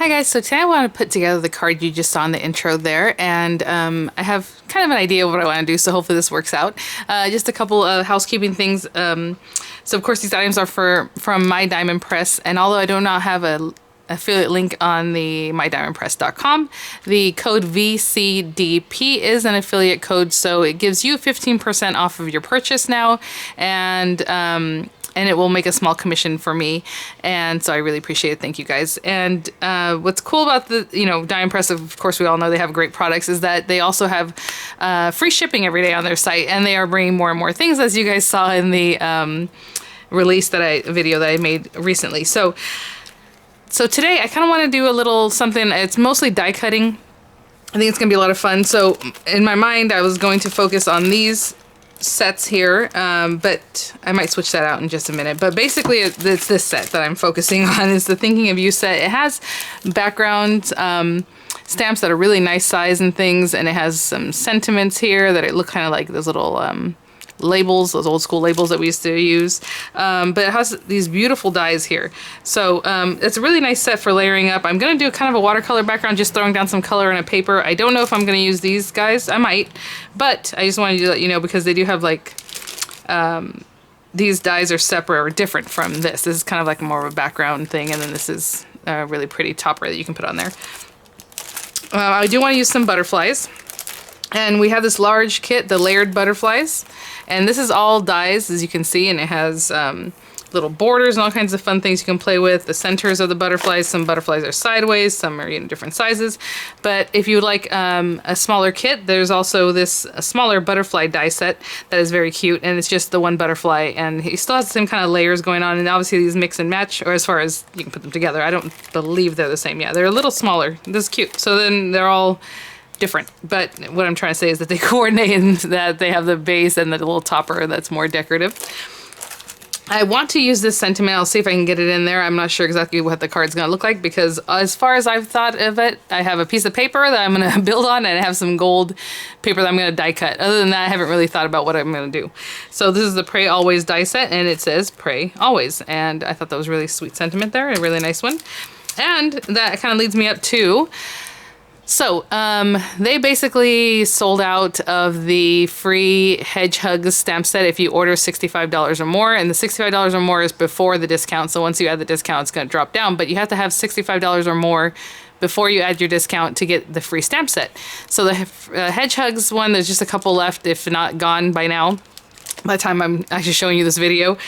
Hi guys, so today I want to put together the card you just saw in the intro there, and I have kind of an idea of what I want to do, so hopefully this works out. Just a couple of housekeeping things. So of course these items are from My Diamond Press, and although I do not have a affiliate link on the mydiamondpress.com, the code VCDP is an affiliate code, so it gives you 15% off of your purchase now, and it will make a small commission for me, and so I really appreciate it. Thank you guys. And what's cool about the Diamond Press, of course we all know they have great products, is that they also have free shipping every day on their site, and they are bringing more and more things, as you guys saw in the video that I made recently. So today I kind of want to do a little something. It's mostly die cutting. I think it's gonna be a lot of fun. So in my mind I was going to focus on these sets here, but I might switch that out in just a minute. But basically it's this set that I'm focusing on, is the Thinking of You set. It has background stamps that are really nice size and things, and it has some sentiments here that it look kind of like those little labels, those old school labels that we used to use, but it has these beautiful dies here. So it's a really nice set for layering up. I'm gonna do kind of a watercolor background, just throwing down some color in a paper. I don't know if I'm gonna use these guys. I might, but I just wanted to let you know, because they do have like these dies are separate or different from this. This is kind of like more of a background thing, and then this is a really pretty topper that you can put on there. I do want to use some butterflies. And we have this large kit, the layered butterflies, and this is all dies, as you can see, and it has little borders and all kinds of fun things you can play with. The centers of the butterflies, some butterflies are sideways, some are in different sizes. But if you would like a smaller kit, there's also this smaller butterfly die set that is very cute, and it's just the one butterfly, and he still has the same kind of layers going on, and obviously these mix and match, or as far as you can put them together. I don't believe they're the same. Yeah, they're a little smaller. This is cute. So then they're all different, but what I'm trying to say is that they coordinate, and that they have the base and the little topper that's more decorative. I want to use this sentiment. I'll see if I can get it in there. I'm not sure exactly what the card's gonna look like, because as far as I've thought of it, I have a piece of paper that I'm gonna build on, and I have some gold paper that I'm gonna die cut. Other than that, I haven't really thought about what I'm gonna do. So this is the Pray Always die set, and it says Pray Always, and I thought that was a really sweet sentiment there, a really nice one. And that kind of leads me up to, so, they basically sold out of the free Hedgehogs stamp set if you order $65 or more, and the $65 or more is before the discount, so once you add the discount, it's going to drop down, but you have to have $65 or more before you add your discount to get the free stamp set. So the Hedgehogs one, there's just a couple left, if not gone by now, by the time I'm actually showing you this video.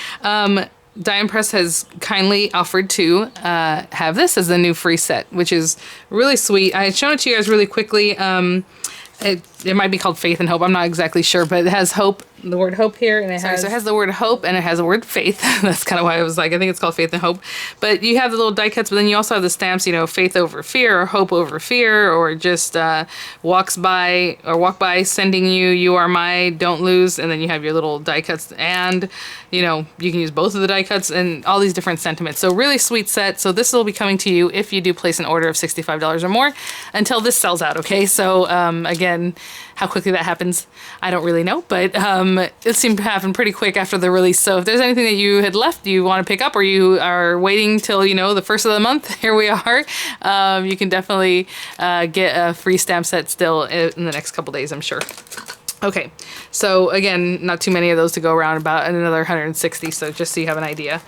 Diamond Press has kindly offered to have this as the new free set, which is really sweet. I had shown it to you guys really quickly. It might be called Faith and Hope. I'm not exactly sure, but it has hope, the word hope here, and it has the word hope, and it has the word faith. That's kind of why I was like, I think it's called Faith and Hope. But you have the little die cuts, but then you also have the stamps, faith over fear, or hope over fear, or just walk by sending you are my, don't lose, and then you have your little die cuts, and you can use both of the die cuts and all these different sentiments. So really sweet set. So this will be coming to you if you do place an order of $65 or more, until this sells out, okay? So again, how quickly that happens, I don't really know, but it seemed to happen pretty quick after the release. So if there's anything that you had left you want to pick up, or you are waiting till the first of the month, here we are. You can definitely get a free stamp set still in the next couple days, I'm sure. Okay, so again, not too many of those to go around, about another 160, so just so you have an idea.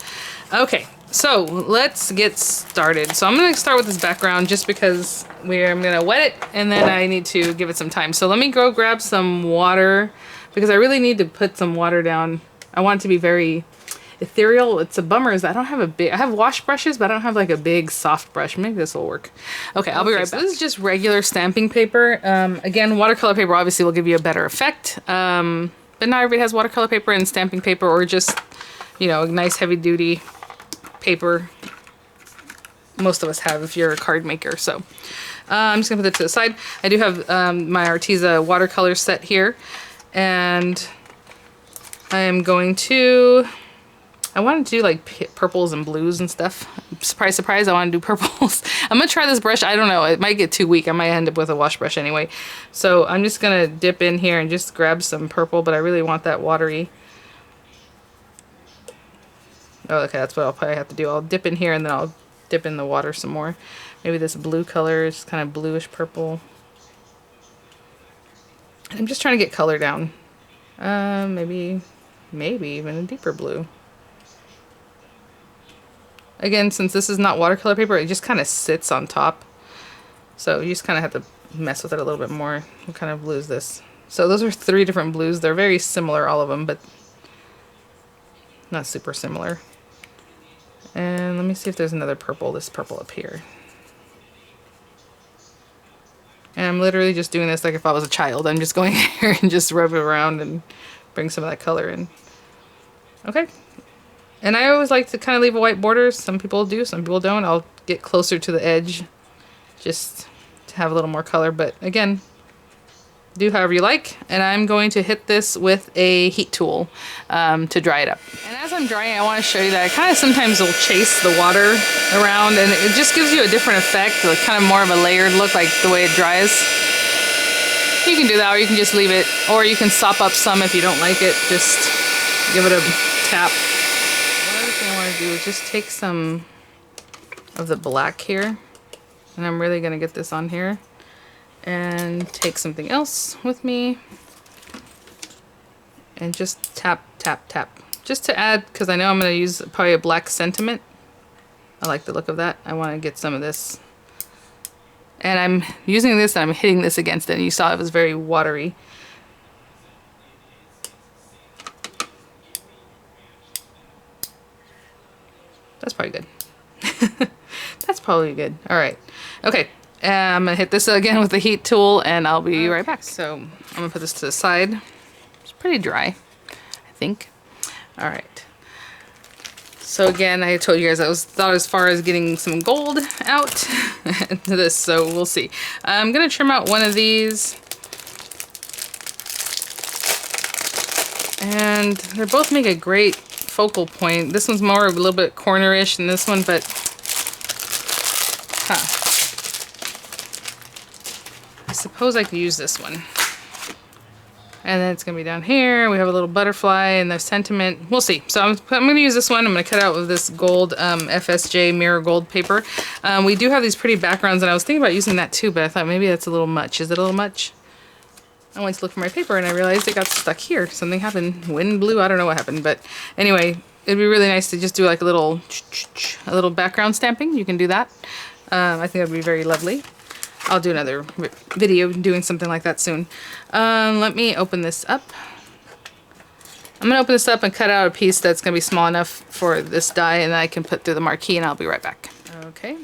Okay, so let's get started. So I'm going to start with this background just because I'm going to wet it, and then I need to give it some time. So let me go grab some water, because I really need to put some water down. I want it to be very ethereal. It's a bummer is I don't have I have wash brushes, but I don't have like a big soft brush. Maybe this will work. Okay, I'll be right back. So this is just regular stamping paper. Again, watercolor paper obviously will give you a better effect, but not everybody has watercolor paper and stamping paper, or just a nice heavy duty paper. Most of us have if you're a card maker. So I'm just gonna put that to the side. I do have my Arteza watercolor set here, and I am going to, I wanted to do like purples and blues and stuff. Surprise, surprise, I want to do purples. I'm going to try this brush. I don't know. It might get too weak. I might end up with a wash brush anyway. So I'm just going to dip in here and just grab some purple, but I really want that watery. Oh, okay, that's what I'll probably have to do. I'll dip in here, and then I'll dip in the water some more. Maybe this blue color is kind of bluish purple. And I'm just trying to get color down. Maybe even a deeper blue. Again, since this is not watercolor paper, it just kind of sits on top. So you just kind of have to mess with it a little bit more. What kind of blue is this? So those are 3 different blues. They're very similar, all of them, but not super similar. And let me see if there's another purple, this purple up here. And I'm literally just doing this like if I was a child. I'm just going here and just rub it around and bring some of that color in. Okay. And I always like to kind of leave a white border. Some people do, some people don't. I'll get closer to the edge just to have a little more color. But again, do however you like. And I'm going to hit this with a heat tool to dry it up. And as I'm drying, I want to show you that I kind of sometimes will chase the water around, and it just gives you a different effect, like kind of more of a layered look, like the way it dries. You can do that, or you can just leave it, or you can sop up some if you don't like it. Just give it a tap. One other thing I want to do is just take some of the black here, and I'm really going to get this on here. And take something else with me and just tap, tap, tap. Just to add, because I know I'm going to use probably a black sentiment. I like the look of that. I want to get some of this. And I'm using this and I'm hitting this against it. And you saw it was very watery. That's probably good. That's probably good. All right. Okay. I'm going to hit this again with the heat tool and I'll be right back. So I'm going to put this to the side. It's pretty dry, I think. All right. So again, I told you guys I thought as far as getting some gold out to this, so we'll see. I'm going to trim out one of these. And they both make a great focal point. This one's more a little bit cornerish than this one, but I suppose I could use this one. And then it's going to be down here. We have a little butterfly and the sentiment. We'll see. So I'm going to use this one. I'm going to cut out with this gold FSJ mirror gold paper. We do have these pretty backgrounds, and I was thinking about using that too, but I thought maybe that's a little much. Is it a little much? I went to look for my paper and I realized it got stuck here. Something happened. Wind blew. I don't know what happened. But anyway, it'd be really nice to just do like a little background stamping. You can do that. I think that would be very lovely. I'll do another video doing something like that soon. Let me open this up. I'm going to open this up and cut out a piece that's going to be small enough for this die, and then I can put through the marquee, and I'll be right back. Okay.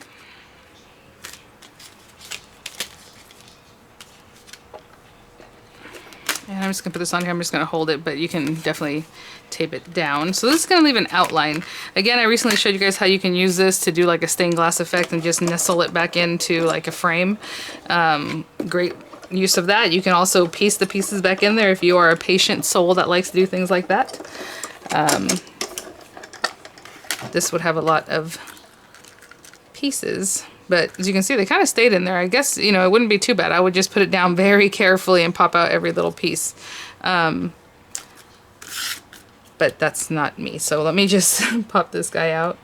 And I'm just going to put this on here. I'm just going to hold it, but you can definitely tape it down. So this is going to leave an outline. Again, I recently showed you guys how you can use this to do like a stained glass effect and just nestle it back into like a frame. Great use of that. You can also piece the pieces back in there if you are a patient soul that likes to do things like that. This would have a lot of pieces. But as you can see, they kind of stayed in there. I guess, you know, it wouldn't be too bad. I would just put it down very carefully and pop out every little piece. But that's not me. So let me just pop this guy out.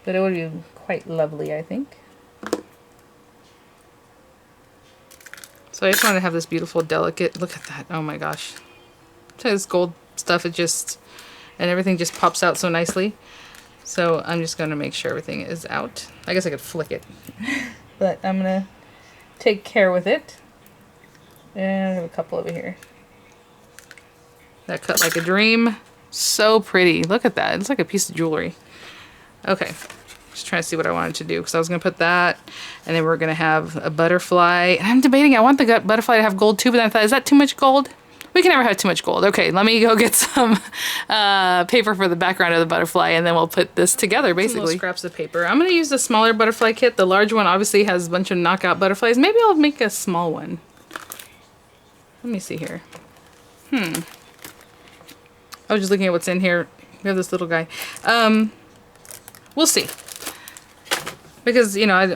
But it would be quite lovely, I think. So I just want to have this beautiful, delicate, look at that. Oh my gosh. This gold stuff, it just, and everything just pops out so nicely. So I'm just going to make sure everything is out. I guess I could flick it, but I'm going to take care with it. And I have a couple over here. That cut like a dream. So pretty. Look at that. It's like a piece of jewelry. Okay. Just trying to see what I wanted to do, because I was going to put that, and then we're going to have a butterfly. And I'm debating, I want the butterfly to have gold too, but then I thought, is that too much gold? We can never have too much gold. Okay, let me go get some paper for the background of the butterfly, and then we'll put this together, basically. Some little scraps of paper. I'm going to use the smaller butterfly kit. The large one obviously has a bunch of knockout butterflies. Maybe I'll make a small one. Let me see here. I was just looking at what's in here. We have this little guy. We'll see. Because, you know,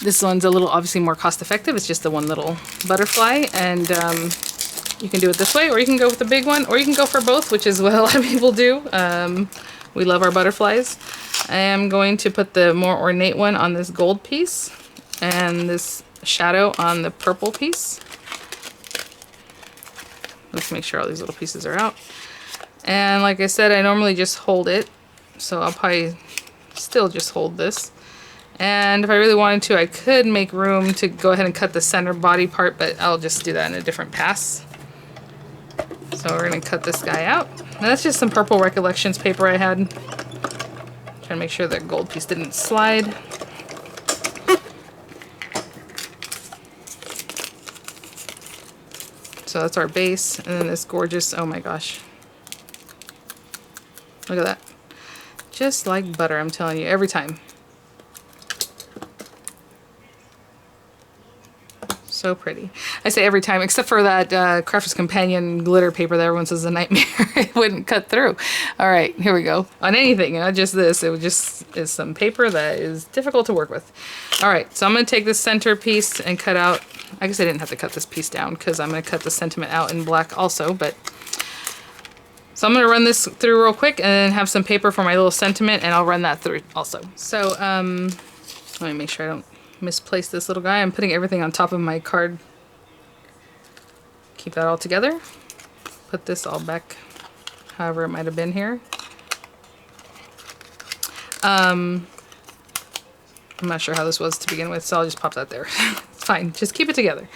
this one's a little obviously more cost effective. It's just the one little butterfly, and you can do it this way, or you can go with the big one, or you can go for both, which is what a lot of people do. We love our butterflies. I am going to put the more ornate one on this gold piece and this shadow on the purple piece. Let's make sure all these little pieces are out. And like I said, I normally just hold it, so I'll probably still just hold this. And if I really wanted to, I could make room to go ahead and cut the center body part, but I'll just do that in a different pass. So we're going to cut this guy out. And that's just some Purple Recollections paper I had. Trying to make sure that gold piece didn't slide. So that's our base, and then this gorgeous, oh my gosh. Look at that. Just like butter, I'm telling you, every time. So pretty. I say every time, except for that Crafter's Companion glitter paper that everyone says is a nightmare. It wouldn't cut through. All right, here we go. On anything, not just this. It just is some paper that is difficult to work with. All right, so I'm going to take this center piece and cut out. I guess I didn't have to cut this piece down because I'm going to cut the sentiment out in black also. But so I'm going to run this through real quick and then have some paper for my little sentiment, and I'll run that through also. So let me make sure I don't misplace this little guy. I'm putting everything on top of my card. Keep that all together. Put this all back however it might have been here. I'm not sure how this was to begin with, so I'll just pop that there. It's fine, just keep it together.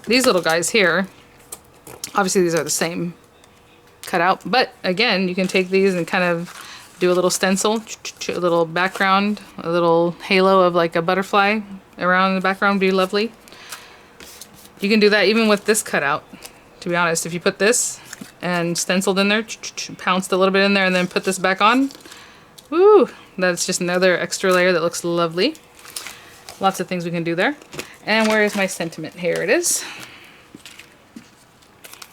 These little guys here, obviously these are the same cutout, but again, you can take these and kind of do a little stencil, a little background, a little halo of like a butterfly around the background would be lovely. You can do that even with this cutout, to be honest. If you put this and stenciled in there, pounced a little bit in there, and then put this back on, woo, that's just another extra layer that looks lovely. Lots of things we can do there. And where is my sentiment? Here it is.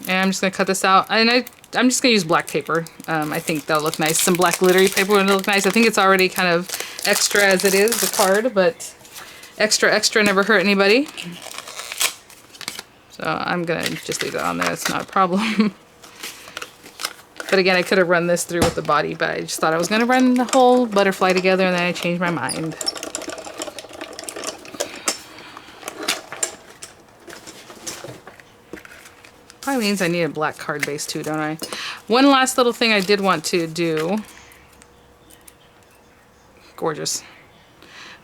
And I'm just going to cut this out. And I'm just going to use black paper. I think that'll look nice. Some black glittery paper would look nice. I think it's already kind of extra as it is, the card, but extra never hurt anybody. So I'm going to just leave that on there. It's not a problem. But again, I could have run this through with the body, but I just thought I was going to run the whole butterfly together, and then I changed my mind. Probably means I need a black card base too, don't I? One last little thing I did want to do, gorgeous,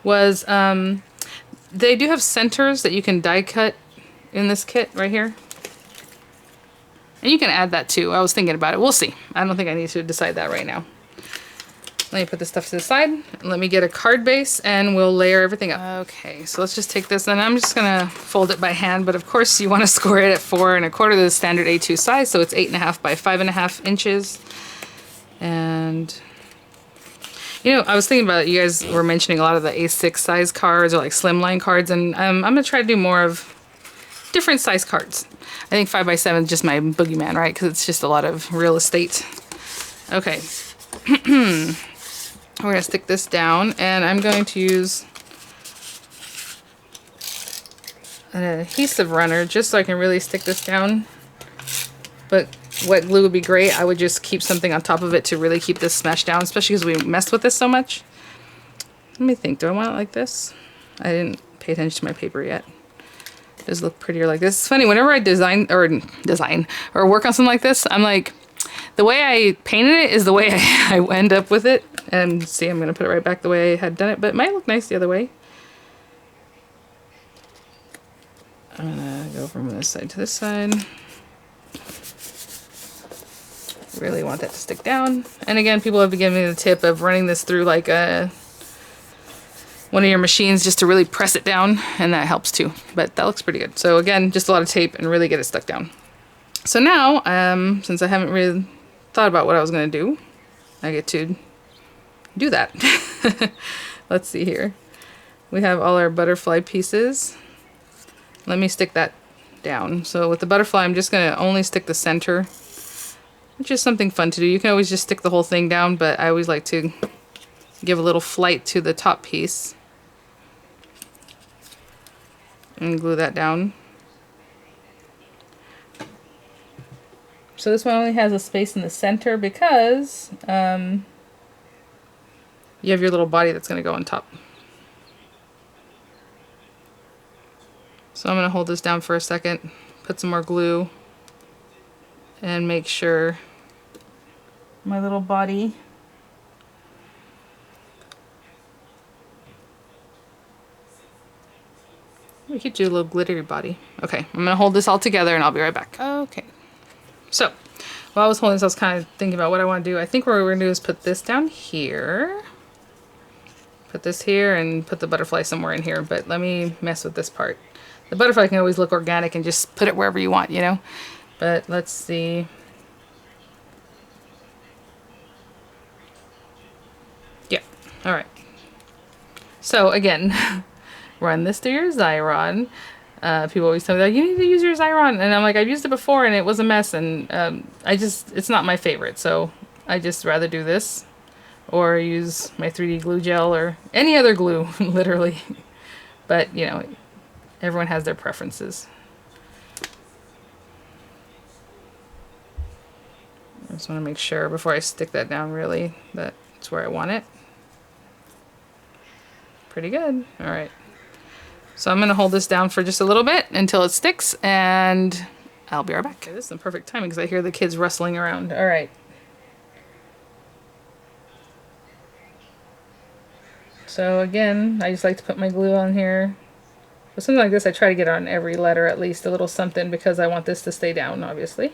was they do have centers that you can die cut in this kit right here. And you can add that too. I was thinking about it. We'll see. I don't think I need to decide that right now. Let me put this stuff to the side. Let me get a card base and we'll layer everything up. Okay, so let's just take this, and I'm just gonna fold it by hand, but of course you wanna score it at 4 1/4, the standard A2 size, so it's 8.5 by 5.5 inches. And you know, I was thinking about it, you guys were mentioning a lot of the A6 size cards or like slimline cards, and I'm gonna try to do more of different size cards. I think 5 by 7 is just my boogeyman, right? Because it's just a lot of real estate. Okay. We're going to stick this down, and I'm going to use an adhesive runner just so I can really stick this down. But wet glue would be great. I would just keep something on top of it to really keep this smashed down, especially because we messed with this so much. Let me think. Do I want it like this? I didn't pay attention to my paper yet. It does look prettier like this. It's funny, whenever I design or work on something like this, I'm like, the way I painted it is the way I end up with it. And see, I'm going to put it right back the way I had done it, but it might look nice the other way. I'm going to go from this side to this side. Really want that to stick down. And again, people have been giving me the tip of running this through like one of your machines just to really press it down, and that helps too. But that looks pretty good. So again, just a lot of tape and really get it stuck down. So now, since I haven't really thought about what I was going to do, I get to do that. Let's see here. We have all our butterfly pieces. Let me stick that down. So with the butterfly, I'm just going to only stick the center, which is something fun to do. You can always just stick the whole thing down, but I always like to give a little flight to the top piece and glue that down. So this one only has a space in the center because you have your little body that's going to go on top. So I'm going to hold this down for a second, put some more glue, and make sure my little body we could do a little glittery body. Okay, I'm going to hold this all together and I'll be right back. Okay. So, while I was holding this, I was kind of thinking about what I want to do. I think what we're going to do is put this down here. Put this here and put the butterfly somewhere in here. But let me mess with this part. The butterfly can always look organic and just put it wherever you want, you know? But let's see. Yeah, alright. So, again, run this through your Xyron. People always tell me, like, you need to use your Xyron. And I'm like, I've used it before and it was a mess. And it's not my favorite. So I just rather do this or use my 3D glue gel or any other glue, literally. But, you know, everyone has their preferences. I just want to make sure before I stick that down really that it's where I want it. Pretty good. All right. So I'm going to hold this down for just a little bit until it sticks, and I'll be right back. Okay, this is the perfect timing because I hear the kids rustling around. All right. So again, I just like to put my glue on here. With something like this, I try to get on every letter at least a little something because I want this to stay down, obviously.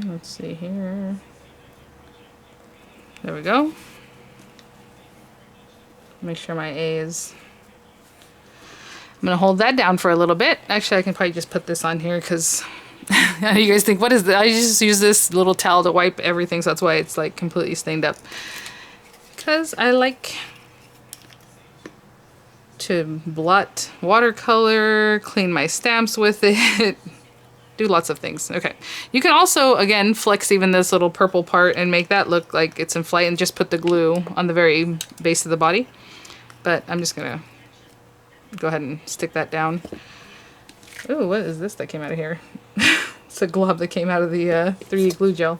Let's see here. There we go. Make sure my A is... I'm going to hold that down for a little bit. Actually, I can probably just put this on here because you guys think, what is that? I just use this little towel to wipe everything, so that's why it's like completely stained up. Because I like to blot watercolor, clean my stamps with it. Do lots of things. Okay. You can also, again, flex even this little purple part and make that look like it's in flight and just put the glue on the very base of the body. But I'm just going to go ahead and stick that down. Ooh, what is this that came out of here? It's a glob that came out of the 3D glue gel.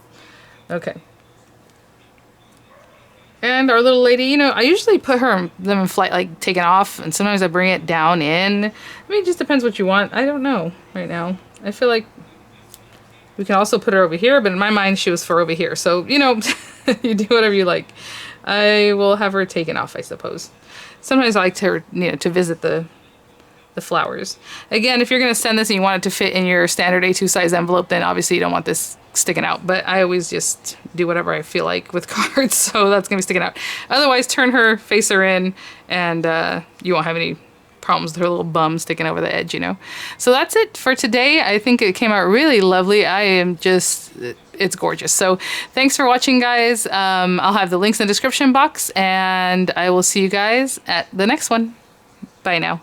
Okay. And our little lady, you know, I usually put them in flight, like taken off, and sometimes I bring it down in. I mean, it just depends what you want. I don't know right now. I feel like we can also put her over here, but in my mind she was for over here. So, you know, you do whatever you like. I will have her taken off, I suppose. Sometimes I like to, you know, to visit the flowers. Again, if you're going to send this and you want it to fit in your standard A2 size envelope, then obviously you don't want this sticking out. But I always just do whatever I feel like with cards, so that's going to be sticking out. Otherwise, turn her, face her in, and you won't have any problems with her little bum sticking over the edge, you know. So that's it for today. I think it came out really lovely. I am just, it's gorgeous. So thanks for watching, guys. I'll have the links in the description box, and I will see you guys at the next one. Bye now.